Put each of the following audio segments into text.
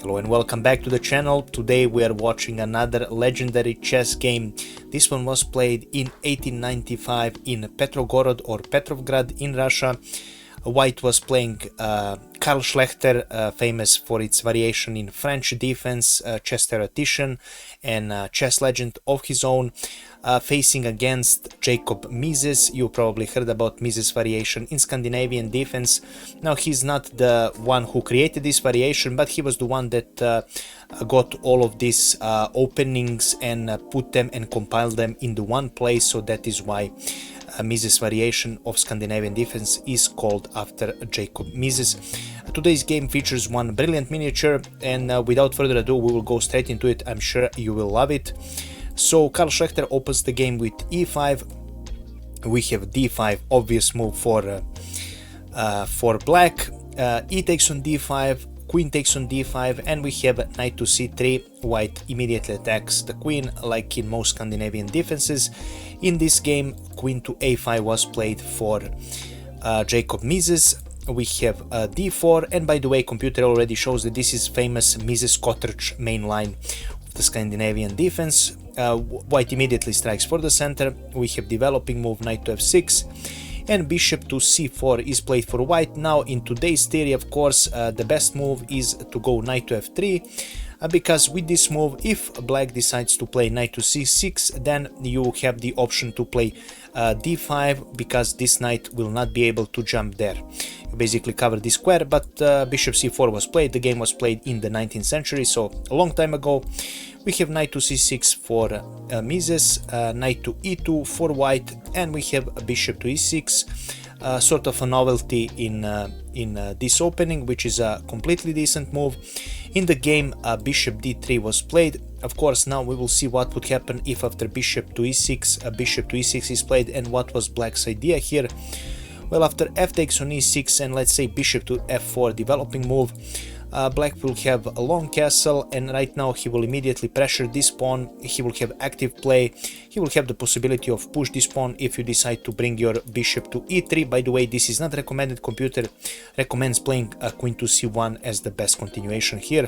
Hello and welcome back to the channel. Today we are watching another legendary chess game. This one was played in 1895 in Petrogorod or Petrovgrad in Russia. White was playing Karl Schlechter, famous for its variation in French defense, chess theoretician and chess legend of his own, facing against Jacob Mises. You probably heard about Mises' variation in Scandinavian defense. Now, he's not the one who created this variation, but he was the one that got all of these openings and put them and compiled them into one place. So that is why Mises' variation of Scandinavian defense is called after Jacob Mises. Today's game features one brilliant miniature, and without further ado, we will go straight into it. I'm sure you will love it. So Karl Schlechter opens the game with e5. We have d5, obvious move for black. E takes on d5. Queen takes on d5, and we have knight to c3. White immediately attacks the queen, like in most Scandinavian defenses. In this game, queen to a5 was played for Jacob Mises. We have d4, and by the way, computer already shows that this is famous Mises-Kotterch main line of the Scandinavian defense. White immediately strikes for the center. We have developing move knight to f6. And bishop to c4 is played for white. Now, in today's theory, of course, the best move is to go knight to f3, because with this move, if black decides to play knight to c6, then you have the option to play d5, because this knight will not be able to jump there. You basically cover this square, but bishop c4 was played. The game was played in the 19th century, so a long time ago. We have knight to c6 for Mises, knight to e2 for white, and we have a bishop to e6, sort of a novelty in this opening, which is a completely decent move. In the game, bishop d3 was played. Of course, now we will see what would happen if after bishop to e6, a bishop to e6 is played, and what was black's idea here. Well, after f takes on e6 and let's say bishop to f4 developing move, black will have a long castle, and right now he will immediately pressure this pawn. He will have active play. He will have the possibility of push this pawn if you decide to bring your bishop to e3. By the way, this is not recommended. Computer recommends playing queen to c1 as the best continuation here.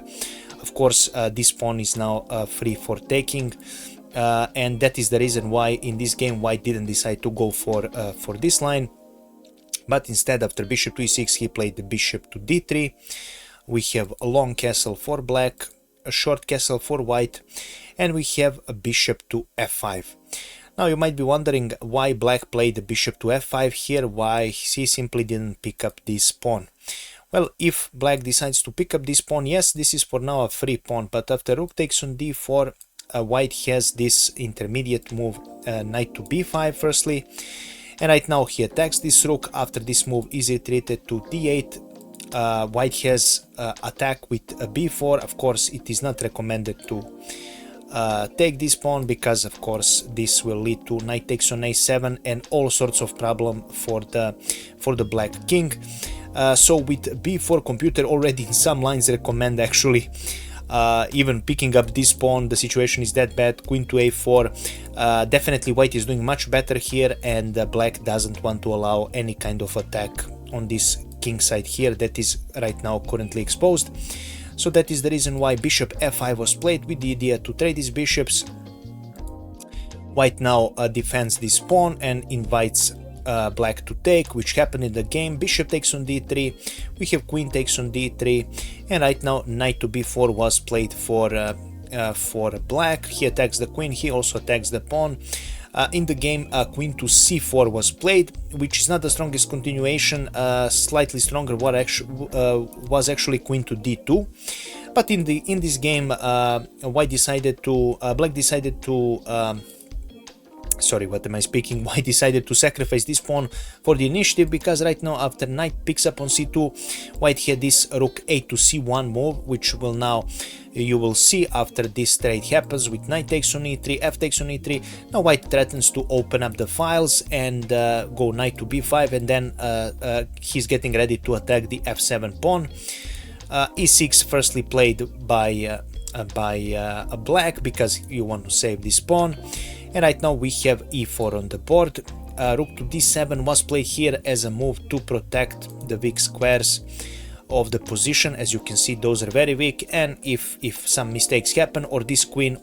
Of course, this pawn is now free for taking, and that is the reason why in this game white didn't decide to go for this line, but instead after bishop to e6 he played the bishop to d3. We have a long castle for black, a short castle for white, and we have a bishop to f5. Now you might be wondering why black played the bishop to f5 here, why he simply didn't pick up this pawn. Well, if black decides to pick up this pawn, yes, this is for now a free pawn, but after rook takes on d4, white has this intermediate move, knight to b5 firstly, and right now he attacks this rook. After this move is retreated to d8. White has attack with b4. Of course, it is not recommended to take this pawn, because of course this will lead to knight takes on a7 and all sorts of problem for the black king. So with b4, computer already in some lines recommend actually even picking up this pawn. The situation is that bad. Queen to a4. Definitely white is doing much better here, and black doesn't want to allow any kind of attack on this king side here that is right now currently exposed. So that is the reason why bishop f5 was played, with the idea to trade these bishops. White now defends this pawn and invites black to take, which happened in the game. Bishop takes on d3. We have queen takes on d3, and right now knight to b4 was played for black. He attacks the queen. He also attacks the pawn. In the game, queen to c4 was played, which is not the strongest continuation. Slightly stronger was actually queen to d2. But in this game, black decided to sorry, what am I speaking? White decided to sacrifice this pawn for the initiative, because right now after knight picks up on c2, white had this rook a to c1 move, which will now you will see after this trade happens with knight takes on e3, f takes on e3. Now white threatens to open up the files and go knight to b5, and then he's getting ready to attack the f7 pawn. e6 firstly played by black, because you want to save this pawn. And right now we have e4 on the board. Rook to d7 was played here as a move to protect the weak squares of the position. As you can see, those are very weak, and if some mistakes happen or this queen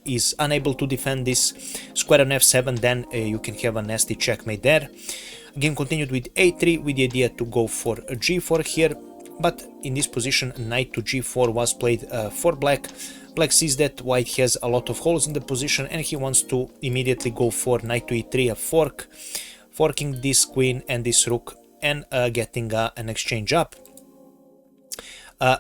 is unable to defend this square on f7, then you can have a nasty checkmate there. Game continued with a3 with the idea to go for a g4 here, but in this position knight to g4 was played for black. Black sees that white has a lot of holes in the position and he wants to immediately go for knight to e3, a forking this queen and this rook and getting an exchange up.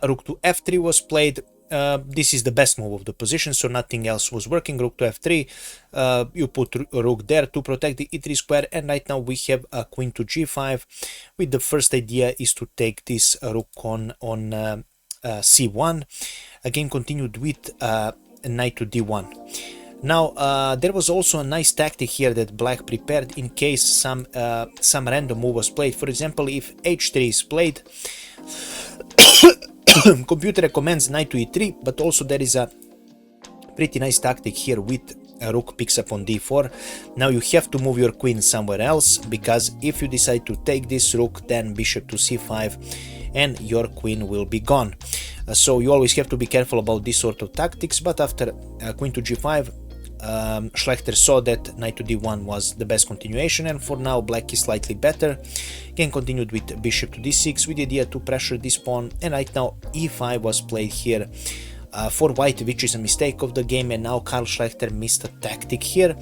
Rook to f3 was played. This is the best move of the position, so nothing else was working. Rook to f3, you put rook there to protect the e3 square, and right now we have a queen to g5 with the first idea is to take this rook on c1. Again continued with knight to d1. Now there was also a nice tactic here that black prepared in case some random move was played. For example, if h3 is played, computer recommends knight to e3, but also there is a pretty nice tactic here with rook picks up on d4. Now you have to move your queen somewhere else, because if you decide to take this rook, then bishop to c5 and your queen will be gone. So you always have to be careful about this sort of tactics, but after queen to g5, Schlechter saw that knight to d1 was the best continuation, and for now black is slightly better. Again continued with bishop to d6 with the idea to pressure this pawn, and right now e5 was played here for white, which is a mistake of the game, and now Karl Schlechter missed a tactic here.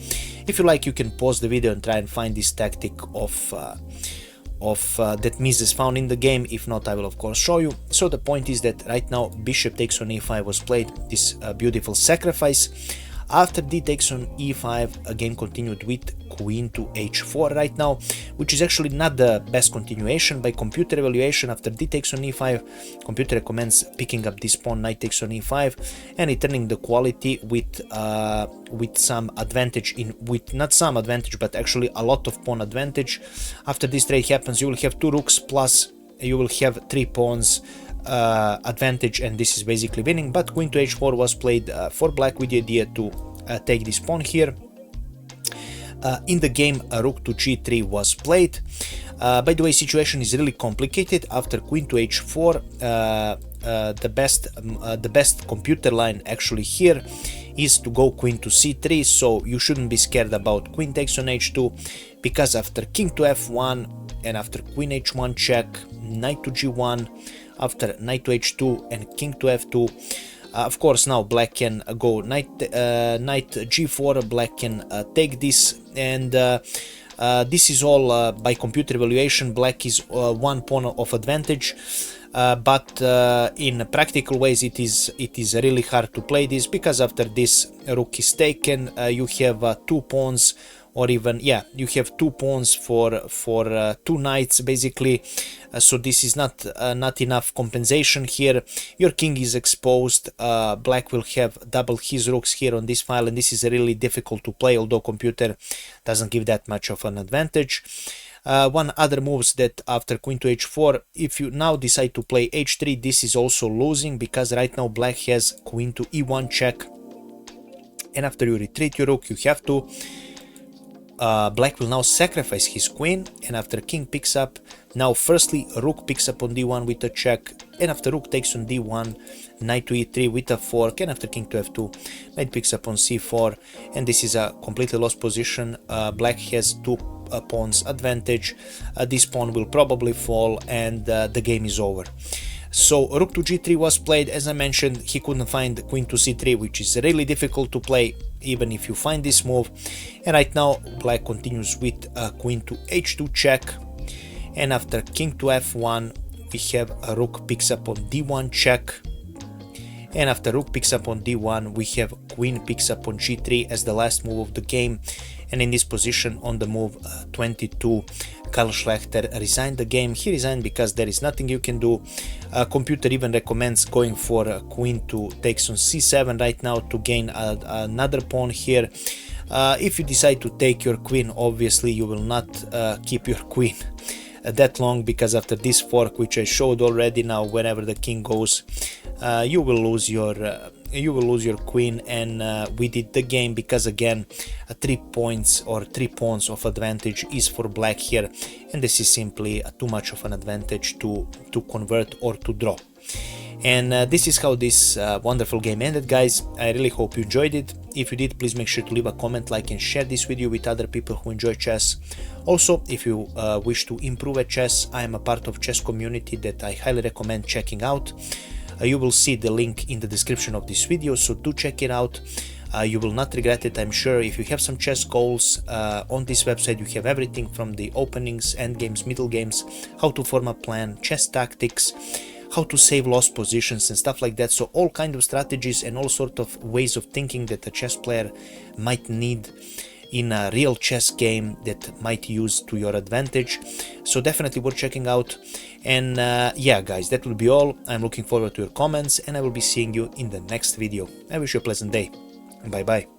If you like, you can pause the video and try and find this tactic that Mises found in the game. If not, I will of course show you. So the point is that right now bishop takes on e5 was played, this beautiful sacrifice. After d takes on e5, again continued with queen to h4 right now, which is actually not the best continuation by computer evaluation. After d takes on e5, computer recommends picking up this pawn, knight takes on e5, and returning the quality with some advantage, with not some advantage but actually a lot of pawn advantage. After this trade happens, you will have 2 rooks plus you will have 3 pawns advantage, and this is basically winning. But queen to h4 was played for black with the idea to take this pawn here. In the game, rook to g3 was played. By the way, situation is really complicated. After queen to h4, the best computer line actually here is to go queen to c3, so you shouldn't be scared about queen takes on h2, because after king to f1 and after queen h1 check, knight to g1, after knight to h2 and king to f2, of course now black can go knight g4, black can take this, and this is all by computer evaluation. Black is 1 pawn of advantage, but in practical ways it is really hard to play this, because after this rook is taken, you have 2 pawns, or even, yeah, you have 2 pawns for 2 knights basically. So this is not enough compensation here. Your king is exposed. Black will have double his rooks here on this file, and this is really difficult to play, although computer doesn't give that much of an advantage. One other moves that after queen to h4, if you now decide to play h3, this is also losing, because right now black has queen to e1 check, and after you retreat your rook, you have to black will now sacrifice his queen, and after king picks up, now firstly rook picks up on d1 with a check, and after rook takes on d1, knight to e3 with a fork, and after king to f2, knight picks up on c4, and this is a completely lost position. Black has 2 pawns advantage. This pawn will probably fall, and the game is over. So rook to g3 was played. As I mentioned, he couldn't find queen to c3, which is really difficult to play even if you find this move. And right now black continues with queen to h2 check, and after king to f1 we have a rook picks up on d1 check, and after rook picks up on d1 we have queen picks up on g3 as the last move of the game. And in this position on the move 22, Karl Schlechter resigned the game. He resigned because there is nothing you can do. Computer even recommends going for queen to takes on c7 right now to gain another pawn here. If you decide to take your queen, obviously you will not keep your queen that long, because after this fork, which I showed already, now whenever the king goes, you will lose your you will lose your queen, and we did the game because again 3 points or 3 pawns of advantage is for black here, and this is simply too much of an advantage to convert or to draw. And this is how this wonderful game ended, guys. I really hope you enjoyed it. If you did, please make sure to leave a comment, like and share this video with other people who enjoy chess. Also, if you wish to improve at chess, I am a part of chess community that I highly recommend checking out. You will see the link in the description of this video, so do check it out. You will not regret it, I'm sure. If you have some chess goals, on this website you have everything from the openings, end games, middle games, how to form a plan, chess tactics, how to save lost positions and stuff like that. So all kind of strategies and all sort of ways of thinking that a chess player might need in a real chess game that might use to your advantage. So definitely worth checking out. And yeah, guys, that will be all. I'm looking forward to your comments, and I will be seeing you in the next video. I wish you a pleasant day. Bye bye.